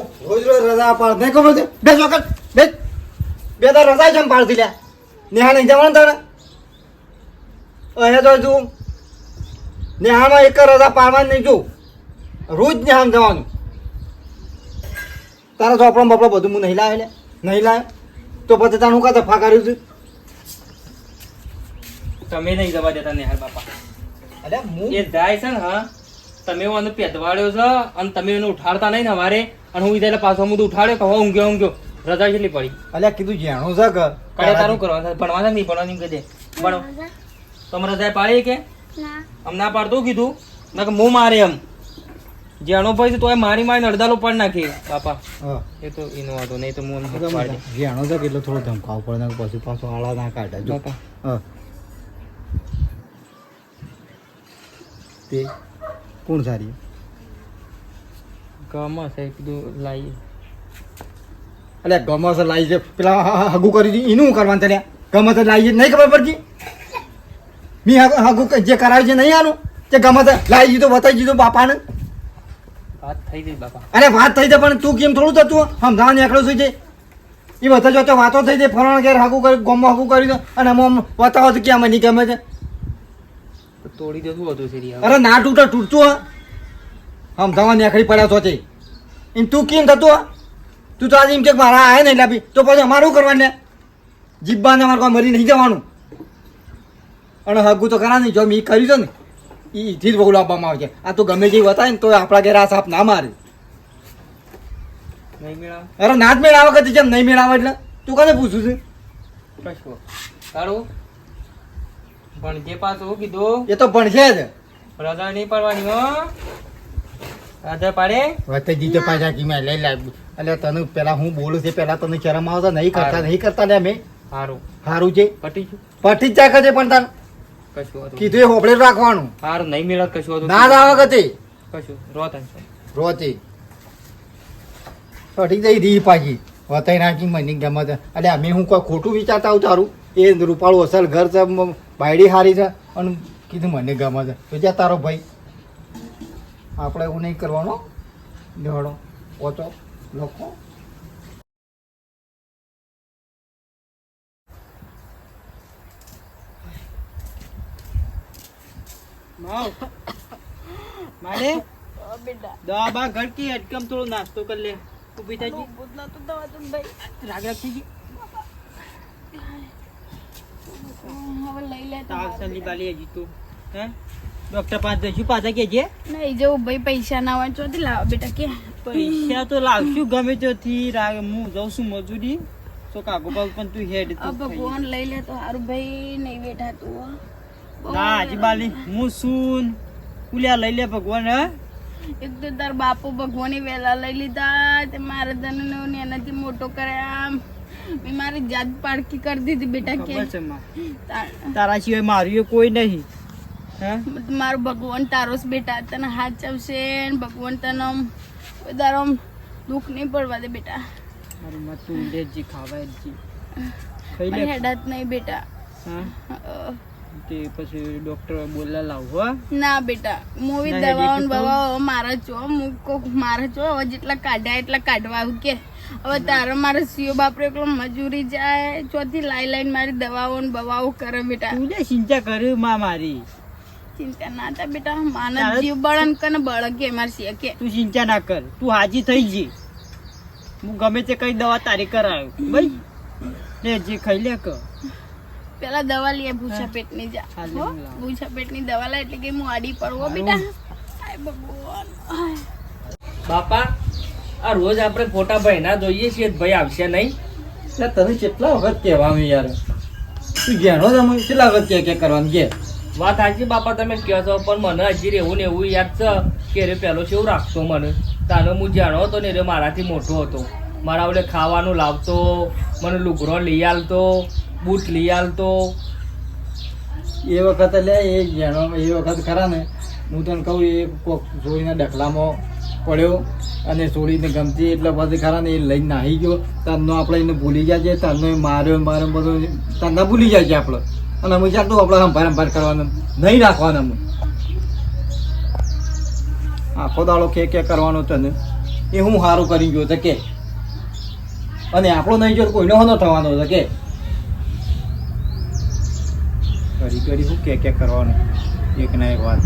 તું રોજ રોજ રજા પાડ નહીં ખબર છે બે વખત બે તાર રજા છે પાડતી લ્યા નેહા નહીં જવાનું તારે અહીંયા તો તું નેહામાં એક રજા પાડવાની નહીં જો રોજ નેહામાં જવાનું તારા ચોપડા બપડા બધું હું નહીં લાવે લે નહીં લાવે તો પછી તારું હું કાં તફા કર્યું છું તમે નહીં જવા દેતા નેહાર બાપા અરે હું એ જાય છે ને હા તમે મને પેદવાડ્યો છે અને તમે એને ઉઠાડતા નહીં ને અમારે અને હું એટલે પાછો હું ઉઠાડ્યો કે હવે ઊંઘ્યો રજા કેટલી પડી અલ્યા કીધું જાણું છે કે કડે તારું કરવાનું ભણવા નહીં ભણવાની કહી દે ભણો તમે રજા પાડી કે આમ ના પાડતું કીધું ના કે હું મારે એમ જાણો ભાઈ તો મારી મારીને અડધાલો પાડ નાખી બાપા હા એ તો એનો વાંધો નહીં તો હું એમ પાડી જાણો છે કે એટલો થોડો ધમકાવ પડે ને પછી પાછો આળા ના કાઢે જો બાપા હા તે કોણ સારી ગમે છે કીધું લાવીએ અલે ગમે છે લાવી છે પેલા હગું કરી દીધું એનું કરવાનું તને ગમે છે લાવી છે નહીં ખબર પડતી મી હગું જે કરાવ્યું છે નહીં આનું તે ગમે છે લાવી દીધું બતાવી દીધું બાપાને વાત થઈ ગઈ બાપા અરે વાત થઈ જાય પણ તું કેમ થોડું થતું સમજાવવા નીકળું છું છે એ બધા જો વાતો થઈ જાય ફરવાનું ઘેર હગું કરી ગમમાં હગું કરી દો અને આમ બતાવો તો કે આમાં નહીં ગમે છે તોડી દે શું હતું છે અરે ના તૂટે તૂટતું હા સમજાવવા નીકળી પડ્યા છો તે એમ તું કેમ થતું તું તો આજે એમ કે મારા આયા નહીં લાવી તો પછી અમારું કરવાનું જીબ્બાને અમારે કોઈ મરી નહીં જવાનું અને હગું તો કરા નહીં જો મેં કર્યું છે ને એથી જ બહુ લાવવામાં આવે છે આ તો ગમે જેવી બતાવે ને તો આપણા ઘેર આ સાપ ના મારે નહીં મેળાવ અરે ના જ મેળાવે કદી જેમ નહીં મેળાવે એટલે તું કને પૂછું છું કશું સારું પણ જે પાછું કીધું એ તો ભણશે જ રજા નહીં પાડવાની હો રજા પાડે વચ્ચે જીતે પાછા કી મેં લઈ લાવ્યું એટલે તને પેલા હું બોલું છે પેલા તને શરમ આવતા નહીં કરતા લે મેં સારું સારું છે પટી ગયું પટી જ જાય છે પણ તાર કશું હતું કીધું એ હોપડે રાખવાનું સારું નહીં મેળવ કશું હતું ના જ આવે કદી કશું રો થાય રોતી પટી જઈ રી પાછી વતાઈ નાખી મને ગમે છે એટલે અમે હું કોઈ ખોટું વિચારતા આવું તારું એ રૂપાળું અસલ ઘર છે બાયડી હારી છે અને કીધું મને ગમે છે તો જ્યાં તારો ભાઈ આપણે એવું નહીં કરવાનો દેવાડો ઓછો લોકો મારે બેટા દવા બા ઘડકી અટકમ થોડો નાસ્તો કરી લે ઊભી થઈ ગઈ પૂતના તો દવા તો ભાઈ રાગ રાગ થઈ ગઈ હવે લઈ લે તાવ સંલી બાલી હજી તું હે ડોક્ટર પાસે જઈશું પાછા કે જે નહીં જવું ભાઈ પૈસા ના હોય ચોથી લાવો બેટા કે પૈસા તો લાવશું ગમે ત્યાંથી રાગ હું જાઉં છું મજૂરી તો કાગો બાગ પણ તું હેડ ભગવાન લઈ લે તો સારું ભાઈ નહીં બેઠા તું ના હજી બાલી હું શું ઉલ્યા લઈ લે ભગવાન હે એક તો તાર બાપુ ભગવાને વેલા લઈ લીધા તે મારા ધનને એનાથી મોટો કર્યા મેં મારી જાત પાડકી કરી દીધી બેટા કે ખબર છે માં. તારા સિવાય મારું કોઈ નહીં હે મારું ભગવાન તારો જ બેટા તને હાથ ચવશે ને ભગવાન તને કોઈ તારો આમ દુઃખ નહીં પડવા દે બેટા મારી માં તું લેજી ખાવાય જી ખાઈ લે હેડાત નહીં બેટા હા તે પછી ડોક્ટર બોલલા લાવ હો ના બેટા મૂવી ના, દવાઓ હેડી તો બવાઓ મારા ચો મારા ચો હવે જેટલા કાઢ્યા એટલા કાઢવા આવું કે હવે તારા મારા સીઓ બાપરે એકલો મજૂરી જાય ચોથી લાઈ લાઈન મારી દવાઓ ને બવાઓ કરે બેટા તું લે ચિંતા કર્યું માં મારી ચિંતા ના થા બેટા માનવ જીવ બળન કને બળ કે મારી સીએ કે તું ચિંતા ના કર તું હાજી થઈ જી હું ગમે તે કઈ દવા તારી કરાવ્યું ભાઈ લે જે ખાઈ લે કે પેલા દવા લઈએ ભૂસા પેટની જા હા, લે, હો? લે. ભૂસા પેટની દવા લા એટલે કે હું આડી પડવો બેટા આય ભગવાન આય. બાપા આ રોજ આપણે ફોટા ભાઈ ના જોઈએ છીએ ભાઈ આવશે નહીં એટલે તને કેટલા વખત કહેવાનું યાર તું ઘેણો જ અમે કેટલા વખત કે કરવાનું કે વાત સાચી બાપા તમે કહો છો પણ મને હજી રહેવું ને એવું યાદ છે કે રે પેલો કેવું રાખતો મને તાનો હું જાણો હતો ને રે મારાથી મોટો હતો મારા વડે ખાવાનું લાવતો મને લુગડો લઈ આલતો બૂટ લઈ આલતો એ વખત લે એ ઘેણો એ વખત ખરા ને હું તને કહું એ કોક જોઈને ડખલામાં પડ્યો અને છોડીને ગમતી એટલે પછી ખરા ને એ લઈને નાહી ગયો તનનો આપણે એને ભૂલી જાય છે તનનો માર્યો બધું તને ભૂલી જાય છે આપણે અને અમે ચાલતું આપણે સંભાર કરવાનું નહીં રાખવાનું અમે આખો દાડો કે કરવાનો તને એ હું સારું કરી ગયો છે કે અને આપણો નહીં જો કોઈનો ન થવાનો છે કે કરી શું કે કરવાનું એક ના એક વાત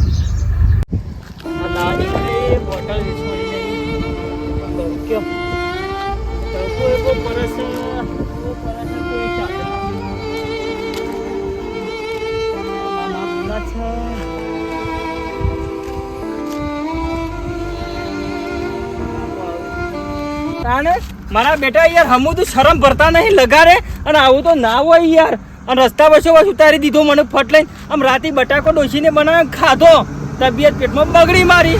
બોટલ કયો કોઈ પરસ કોઈ ચાલે મારા બેટા યાર હમું તો શરમ ભરતા નહીં લગાડે અને આવું તો ના હોય યાર અને રસ્તા વચ્ચે ઉતારી દીધો મને ફટ લઈને આમ રાતે બટાકો ડોસીને બનાવે ખાધો તબિયત પેટમાં બગડી મારી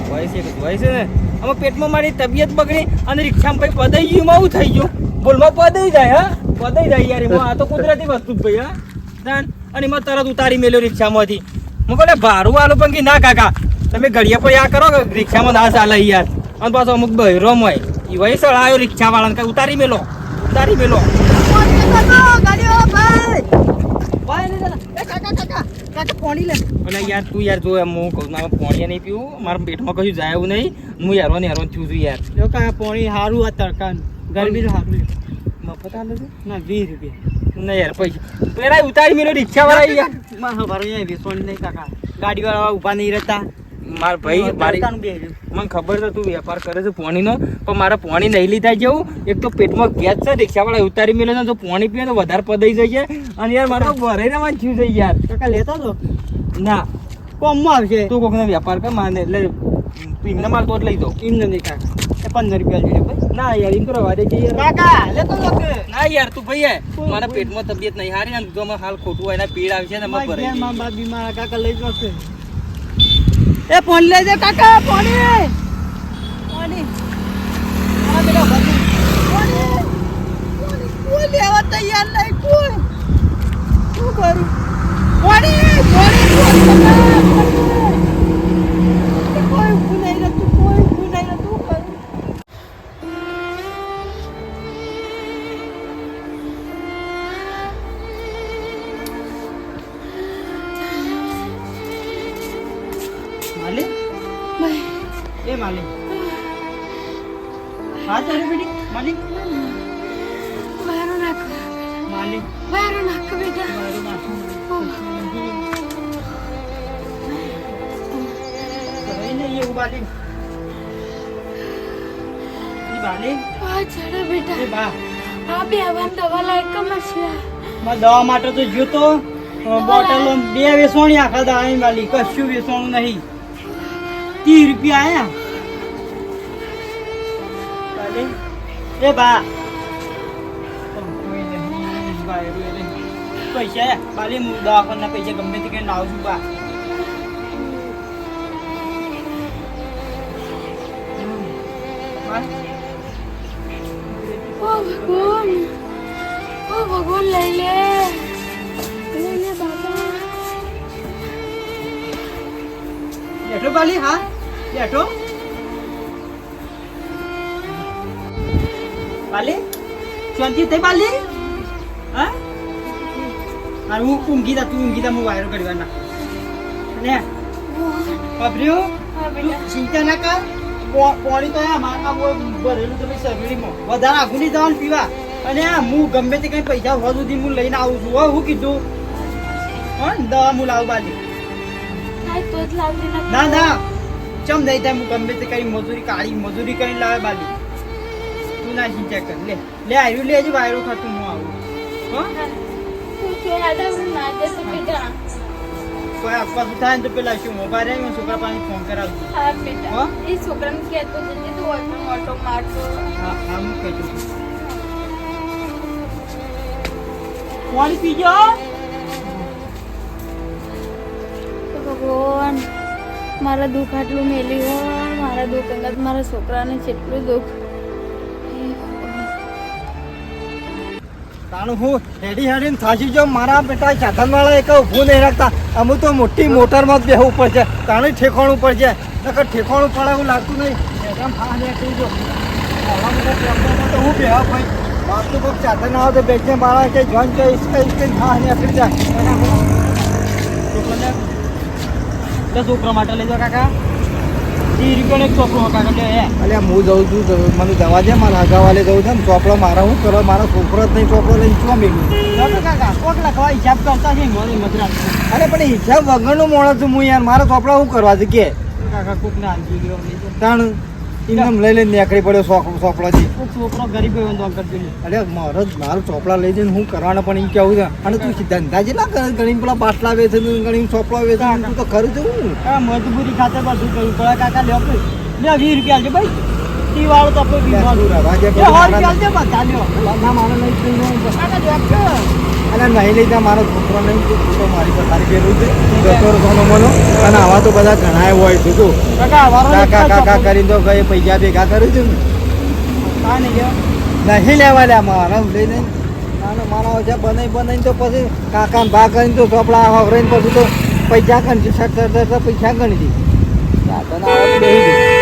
હોય છે ને આમાં પેટમાં મારી તબિયત બગડી અને રિક્ષામાં પછી પદાઈ ગયું આવું થઈ ગયું બોલમાં પદાઈ જાય પદાઈ જાય યાર એમાં આ તો કુદરતી વસ્તુ જ ભાઈ અને એમાં તરત ઉતારી મેલ્યો રિક્ષામાંથી હું કહે ભાડું આલો પણ કે ના કાકા તમે ઘડિયા પર આ કરો રિક્ષામાં ના ચાલે યાર અને પાછો અમુક બહેરોમ હોય એ વહી સળ આવ્યો રિક્ષા વાળાને કઈ ઉતારી મેલો અને યાર તું યાર જો હું કહું મારે પાણી નહીં પીવું મારા પેટમાં કશું જાય એવું નહીં હું હેરવાન થયું છું યાર પાણી સારું આ તડકા ગરમી સારું મફત આલે છે ના 20 રૂપિયા ના યાર પૈસા પેલા ઉતારી મેલો રિક્ષા વાળા યાર વેસવાની નહીં કાકા ગાડી વાળા ઉભા નહીં રહેતા માર ભાઈ મને ખબર છે તું વેપાર કરે છે પાણીનો પણ મારે પાણી નહીં લીધા જેવું એક તો પેટમાં ગેસ છે રિક્ષા વાળા ઉતારી મેલે ને તો પાણી પીએ તો વધારે પદાઈ જાય અને યાર મારે ભરાઈને માં થયું છે યાર કાકા લેતા તો ના કોમમાં આવશે તું કોકનો વેપાર કર માને એટલે એમને માર તો જ લઈ દો એમને નહીં કાકા 15 રૂપિયા જોઈએ ભાઈ ના યાર એમ તો રવા દે યાર કાકા લેતો ના યાર તું ભાઈ મારા પેટમાં તબિયત નહીં હારી અને જો હાલ ખોટું હોય ને પીડ આવશે ને મત ભરાઈ મારા બાપ બીમાર કાકા લઈ જશે એ પાણી લઈ જા કાકા પાણી આ બેટા પાણી કોઈ લેવા તૈયાર નહીં કોઈ શું કરું પાણી કોઈ ઉભું નહીં રહેતું કરું માલિક એ માલિક હા ચાલે બેટી માલિક વારો નાખ માલિક વારો નાખ બેટા મારું માથું કઈ નહીં એવું બાલિક ઈ બાલિક આ ચડે બેટા એ બા આ બે આવાન દવા લાયક કમસ્યા માં દવા માટે તો જોતો બોટલ 2 વેસોણી આખા દાણી વાલી કશું વેસોણું નહીં 30 રૂપિયા આયા એ બા પૈસા બાલી હું દવાખાના પૈસા ગમે તે કઈ લાવું છું બા ઓ ભગવાન લઈ લે બાબા બેઠો બાલી હા બેઠો બાલી શાંતિ થઈ બાલી હા હું ઊંઘી તા તું ઊંઘી તા હું વાયરો કરવાના ને પબર્યો ચિંતા ના કર પાણી તો મારા ભરેલું તમે સગડીમાં વધારે આઘું નહીં જવાનું પીવા અને હું ગમે તે કઈ પૈસા હોવા સુધી હું લઈને આવું છું હું કીધું હા દવા હું લાવું બાલી ના ના ચમ નહીં થાય હું ગમે તે કઈ મજૂરી કાળી મજૂરી કરીને લાવે બાલી તું ના ચિંતા કર લે આવ્યું લે હજી વાયરો ખાતું હું આવું કોઈ આપવા થાય ને તો પેલા શું મોબાઈલ આવી છોકરા પાસે ફોન કરાવું છોકરાને કહેતો જજે તું ઓટો મારતો હા હું કહી દઉં પાણી પીજો ભગવાન મારા દુઃખ આટલું મેલી હોય મારા દુઃખ અંગત મારા છોકરાને કેટલું દુઃખ તાણું હું હેડીને થાકી જો મારા બેટા સાધનવાળા એક ઊભું નહીં રાખતા અમુક તો મોટી મોટરમાં જ બેહવું પડશે તાણે ઠેકાણું પડશે નકર ઠેકાણું પડે એવું લાગતું નહીં એકદમ હા ને કહી દો તો હું બેહા ભાઈ વાસ્તુ કોઈક સાધન આવે તો બેચને મારા કે જોઈન કે ઇસકે હા ને કરી જાય છોકરા માટે લઈ જાઓ કાકા રૂપિયાનો એક ચોપડો કાકા લે હે. અલ્યા હું જઉં છું મને જવા દે મારા હગાવાલે જવું છે ને ચોપડો મારા શું કરો મારો છોકરો જ નહીં ચોપડો લઈને શું મેળવું ચાલો કાકા કોક લખવા હિસાબ કરતા છે મને મતરાજ અરે પણ હિસાબ વગરનું માણસ છું હું યાર મારા ચોપડા શું કરવા છે કે કાકા કોક ના આંજી ગયો તાણ ઇનામ લઈ લઈને નીકળી પડ્યો ચોપડાથી કોક છોકરો ગરીબ હોય તો કરજો ને. અરે મારો ચોપડા લઈ જઈને હું કરવાના પણ એ કેવું છે અને તું ધંધા જેટલા કરે ઘણી પેલા બાટલા વેચે છે ઘણી ચોપડા વેચે છે તું તો ખરું છું આ મજબૂરી ખાતે બધું કરવું પડે કાકા લ્યો લે 20 રૂપિયા આલજો ભાઈ તી વાળો તો આપણે બીમાર રાજે 100 રૂપિયા આલજો બધા લ્યો ના મારે નહીં કાકા લ્યો અરે નહીં લઈ જા મારો છોકરો નહીં તો મારી પર તારી પેલું છે દસો રૂપિયાનો મનો અને આવા તો બધા ઘણા હોય છે તું કાકા વારો કાકા કાકા કરીને તો ભાઈ પૈસા ભેગા કર્યું છે ને આ નહીં લ્યો નહીં લેવા લ્યા મારા લઈને મારા ઓછા બનાવીને તો પછી કાકા ભા કરીને તો ચોપડા વગરાઈને પછી તો પૈસા ગણી છે પૈસા ગણી હતી તને આવા તો બેસી ગયું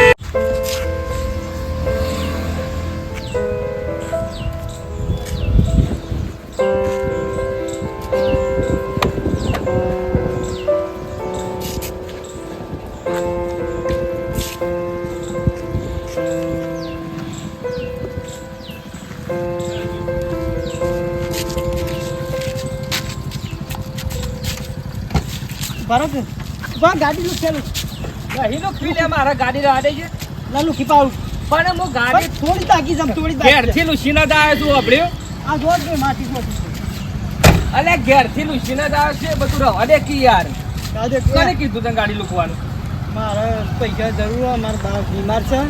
ભારત બા ગાડી નું ખેલું નહીં લુખવી લે મારા ગાડી રાડે છે ના લુખી પાડું પણ હું ગાડી થોડી તાકી જમ થોડી તાકી ઘેરથી લુસીને જ આવ્યો છું અભડ્યો આ જોત બે માટી જોત અલે ઘેરથી લુસીને જ આવ્યો છે બધું રવા દે કી યાર કાદે કોને કીધું તને ગાડી લુકવાનું મારે પૈસા જરૂર હોય મારા બા બીમાર છે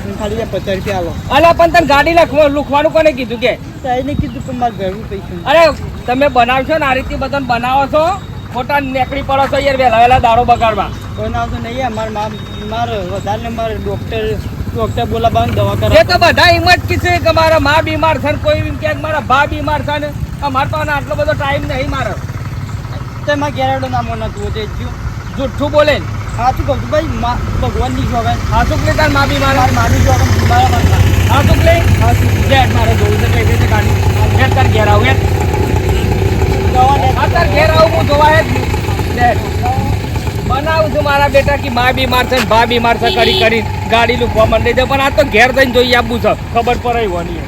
હું ખાલી 50 રૂપિયા આલો અલે પણ તને ગાડી લુકવાનું કોને કીધું કે તાઈને કીધું કે મારે ઘરનું પૈસા અરે તમે બનાવશો ને આ રીતે બધાને બનાવો છો ખોટા નીકળી પડો છો યાર વહેલા વહેલા દાડો બગાડવા બનાવતો નહીં મારા મારે વધારે મારે ડોક્ટર બોલાવવાની દવા એ કરે તો બધા એમ જ કીધું કે મારા મા બીમાર છે ને કોઈ એમ કે મારા ભા બીમાર છે ને મારા પાસે આટલો બધો ટાઈમ નહીં મારો તો મારા ઘેરાડો નામો નતું તે જુઠ્ઠું બોલે ને સાચું કહું છું ભાઈ ભગવાનની જોવે હાથુક લે તાર મા બીમાર મારી માની જોવે બીમાર હાથુક લે જેટ મારે જોવું છે કઈ રીતે ગાડી જેટ તાર ઘેર આવું દવા લે આ તાર ઘેર આવું હું જોવા જ જેટ બનાવું છું મારા બેટા કે મા બીમાર છે ને ભા બીમાર છે કરી કરી ગાડી લૂકવા માંડે છે પણ આ તો ઘેર જઈને જોઈ આપવું છે ખબર પડે હોની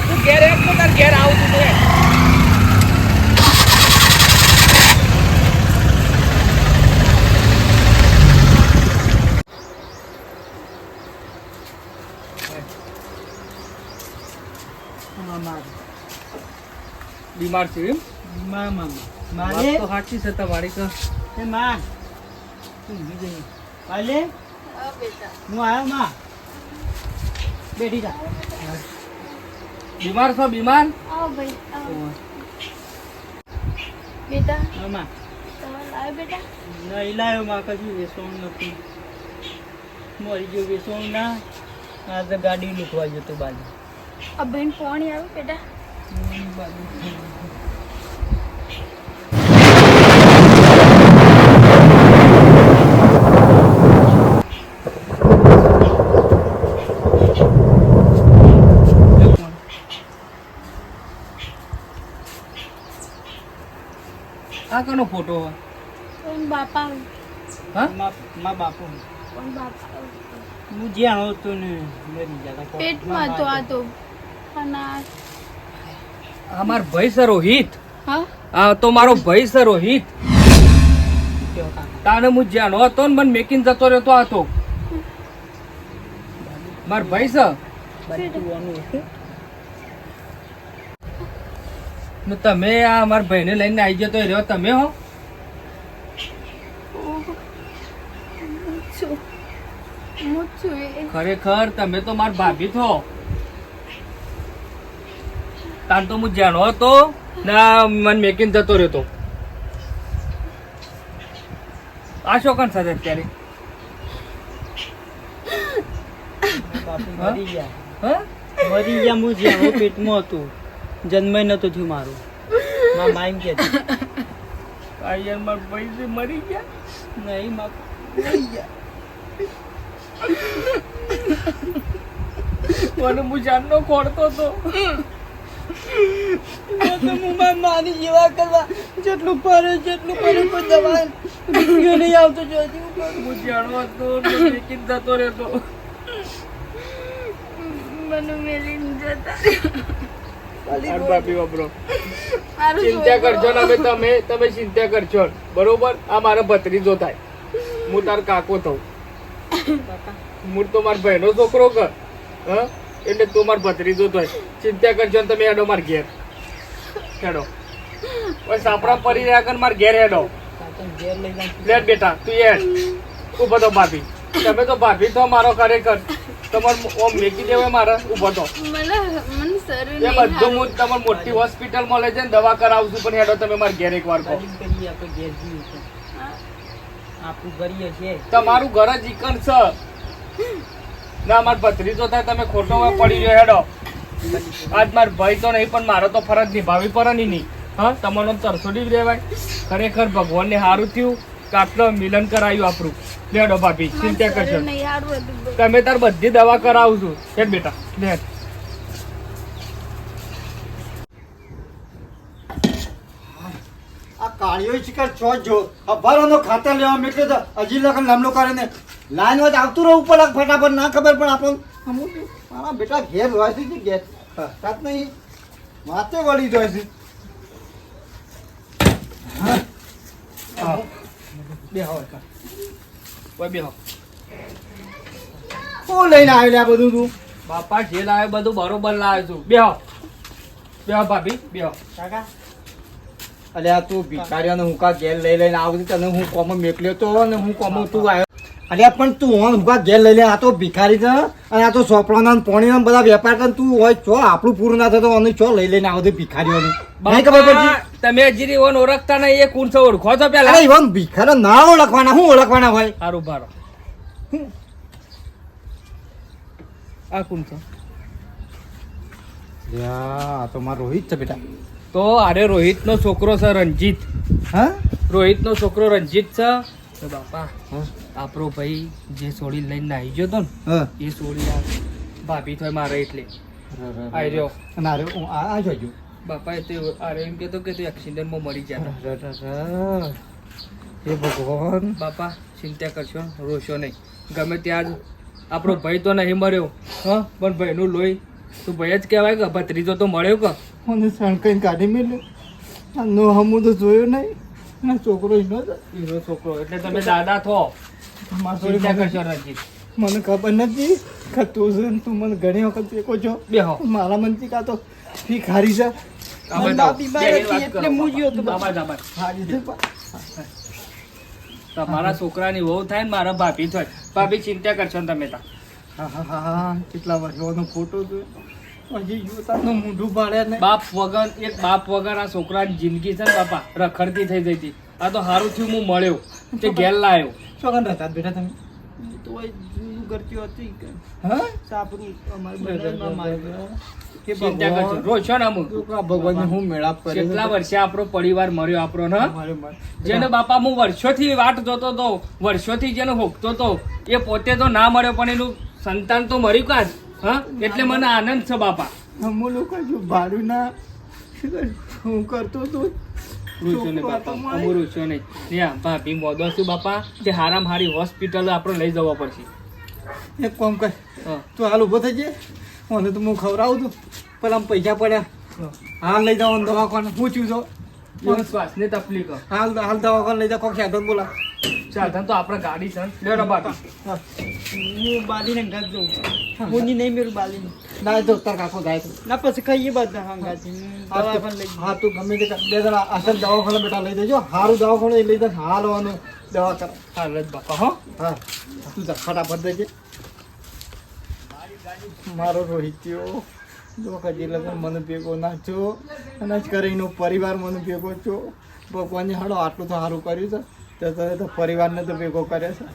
તું ઘેર એક તો તાર ઘેર આવું છું તું બીમાર છે એમ મારે વાત તો સાચી છે તમારી તો એ માં તું ઊંઘી જઈ પાલે બેટા હું આવ્યો માં બેઠી જા બીમાર છો બીમાર આવો ભાઈ આવો બેટા હા માં તમારે લાવ્યો બેટા નહીં લાવ્યો માં કશું વેસવાનું નથી મરી ગયો વેસવાનું ના આ તો ગાડી લૂકવા જતો બાજુ આ બેન પાણી આવ્યું બેટા આ કોનો ફોટો કોણ બાપા હા માં બાપુ કોણ બાપા હું જ્યાં હતો ને મરી જતા પેટમાં તો આ તો અને આ મારો ભાઈ છે રોહિત હા આ તો મારો ભાઈ છે રોહિત તાને હું જ્યાં હતો ને મને મેકીને જતો રહેતો હતો મારો ભાઈ છે ને તમે આ મારા ભાઈને લઈને આવી જતો રહ્યો તમે હો હું છું એ ખરેખર તમે તો મારા ભાભી છો તાન તો હું જાણો હતો ના મને મેકીને જતો રહ્યો તો આ શું કણ સાથે અત્યારે બાપુ હા? મરી ગયા હા મરી ગયા હું જ્યાં પેટમાં હતું જન્મ નતો થયું મારું મારા માઈમ કે આ યાર મારા ભાઈ છે મરી ગયા નહીં માં મને હું જાણનો ખોડતો હતો મારી જેવા કરવા જેટલું પડે કોઈ દવા નહીં આવતો જોજી હું જાણો હતો લેકિન જતો રહેતો. મને મેલીને જતા આ ભાભી વાપરો. મારું ચિંતા છોકરો. કરજો ને તમે ચિંતા કરજો બરોબર. આ મારો ભત્રીજો થાય, હું તાર કાકો થઉં. હું તો મારા ભાઈનો છોકરો કર, હા, એટલે તું મારો ભત્રીજો થાય. ચિંતા કરજો ને તમે હેડો માર ઘેર હેડો. બસ આપણા પરી રહ્યા કર માર ઘેર હેડો. ઘેર લઈ જાઉં લે બેટા તું હેડ. ઉભો તો ભાભી, તમે તો ભાભી તો મારો ખરેખર તમારે ઓમ મેકી દેવાય મારે. ઉભો તો મને શરીર એ નહીં બધું હું તમારે મોટી હોસ્પિટલમાં લઈ જઈને દવા કરાવું છું, પણ હેડો તમે મારા ઘેર એક વાર કહો. તાલીમ કરીએ આપણે ઘેર જઈએ તો. આપણું કરીએ છીએ તમારું ઘર જ ઈકન છે ના. માર ભત્રીજો થાય તમે ખોટો હવે પડી ગયો હેડો. આજ માર ભાઈ તો નહીં પણ મારો તો ફરજ નિભાવી પડે નહીં. હા, તમારો તરસોડી રહેવાય. ખરેખર ભગવાનને સારું થયું કે આટલો મિલન કરાયું આપણું. લેડો ભાભી, ચિંતા કરશો. શરીર નહીં હારું હતું. તમે તાર બધી દવા કરાવું છું. હેડ બેટા લે. આ કાળીઓ શિકાર છો જો અભારોનો ખાતર લેવા મેકલે તો હજી લખન લામલો કરે ને લાઈન વાત આવતું રહું પડે ફટાફટ ના ખબર પણ આપણને અમુક મારા બેટા ઘેર હોય છે ઘેર રાત નહીં વાતે વળી જાય છે. હા બે હોય ઓય બેહો. શું લઈને આવેલી આ બધું તું? બાપા જે લાવે બધું બરોબર લાવે છું. બેહો બેહો ભાભી બેહો. કાકા અલ્યા તું ભિખારીઓને હું કા ઘેર લઈ લઈને આવું તને હું કોમ મેકલ્યો તો ને હું કોમ તું આવ્યો. અલ્યા પણ તું હું કા ઘેર લઈ લે. આ તો ભિખારી છે અને આ તો સોપડાના પોણીના બધા વેપાર કરે. તું હોય છો આપણું પૂરું ના થતો અને છો લઈ લઈને આવો ભિખારીઓને નહીં ખબર પડતી. બાપા, તમે હજી ઓન ઓળખતા નહીં. એ કોણ છે ઓળખો છો પેલા? અરે ઈવન ભિખારી ના ઓળખવાના શું ઓળખવાના હોય? સારું ભારો. આ કોણ છે? આ તો મારો રોહિત છે બેટા. તો અરે રોહિત નો છોકરો છે રંજીત. હા રોહિત નો છોકરો રંજીત છે. તો બાપા હા આપણો ભાઈ જે સોડી લઈને નાહી ગયો તો ને હા એ સોડી આ ભાભી થાય મારે એટલે આઈ રહ્યો. અને અરે હું આ જોજો બાપા એ તો અરે એમ કેતો કે તું એક્સિડન્ટમાં મરી જાય. એ ભગવાન બાપા ચિંતા કરશો, રોશો નહીં. ગમે ત્યાં જ આપણો ભાઈ તો નહીં મર્યો, હા, પણ ભાઈનું લોહી તું ભાઈ જ કહેવાય કે ભત્રીજો તો મળ્યો કે. મને સણકાઈને કાઢી મેલ્યો. નો હમું તો જોયો નહીં. ના છોકરો એનો જ હીરો છોકરો એટલે તમે દાદા થો. ચિંતા કરશો રંજીત. મને ખબર નથી કે તું છે ને તું મને ઘણી વખત દેખો છો. બેહો. મારા મનથી કાં તો ભિખારી છે. આમાં ના જાઓ. બીમાર બેહીને હતી વાત એટલે કરો. હું ગયો તો બાબા જાબા. હાજી છે પણ. તમારા છોકરાની વહુ થાય ને મારા ભાભી થાય. ભાભી ચિંતા કરશો ને તમે તા. હા હા હા હા કેટલા વર્ષોનો ફોટો છે. હજી જોતાનું મૂંઢું પાડ્યા ને બાપ વગર આ છોકરાની જિંદગી છે ને બાપા રખડતી થઈ જઈ હતી. આ તો સારું થયું હું મળ્યો તે ઘેર લાવ્યો. ચોકન રહેતા બેટા તમે? તો જૂનું કરતી હતી કે હા સાપરું અમારે બનાવવામાં આવ્યું. કે ચિંતા કરશો, ભગવાન રોશો ને અમુક. ભગવાન હું મેળાપ કરે કેટલા વર્ષે આપણો પરિવાર મર્યો આપણો ને. મારે મારે જેને બાપા હું વર્ષોથી વાટ જોતો હતો, વર્ષોથી જેને હોકતો હતો, એ પોતે તો ના મળ્યો પણ એનું સંતાન તો મર્યું કાજ. હા, એટલે મને આનંદ છે બાપા. અમુક લોકો જો ભાડું ના હું કરતો હતો રૂચો નહીં બાપા, અમુક રૂચો નહીં. ત્યાં ભાભી મોદો છું બાપા, તે હારામાં હારી હોસ્પિટલ આપણે લઈ જવા પડશે. એક કામ કર હા. તું હાલ ઊભો થઈ જાય મને તો હું ખવડાવું છું પેલા આમ પૈસા પડ્યા હાલ લઈ જવાનું દવાખાને પૂછ્યું છો એને શ્વાસની તકલીફ હોય. હાલ હાલ દવાખાને લઈ જાવ કોક સાધન બોલા સાધન તો આપણે ગાડી છે ને. લેડો બાપા. હું બાલીને ઘર જઉં. હું નહીં મેરું બાલીને. ના તો તાર કાકો જાય તો ના પછી ખાઈએ બધા હંગાથી દવાખાને લઈ હા તું ગમે તે બે જણા અસલ દવાખાને બેટા લઈ દેજો સારું દવાખાને લઈ જાય હાલવાનું દવા કર હાલ જ બાપા. હો હા તું જા ફટાફટ દેજે મારો રોહિત્યો જો કદી લગન મને ભેગો ના છો અને જ કરીને પરિવાર મને ભેગો છો ભગવાનની હાડો આટલું તો સારું કર્યું છે તો પરિવારને તો ભેગો કરે છે.